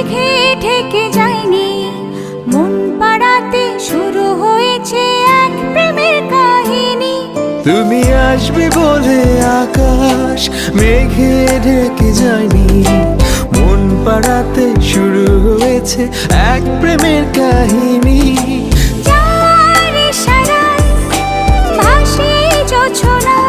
মেঘে ঢেকে যায়নি, মন পাড়াতে শুরু হয়েছে এক প্রেমের কাহিনী। তুমি আসবে বলে আকাশ মেঘে ঢেকে যায়নি, মন পাড়াতে শুরু হয়েছে এক প্রেমের কাহিনী। যার ইশারায় ভাসে জোছনা,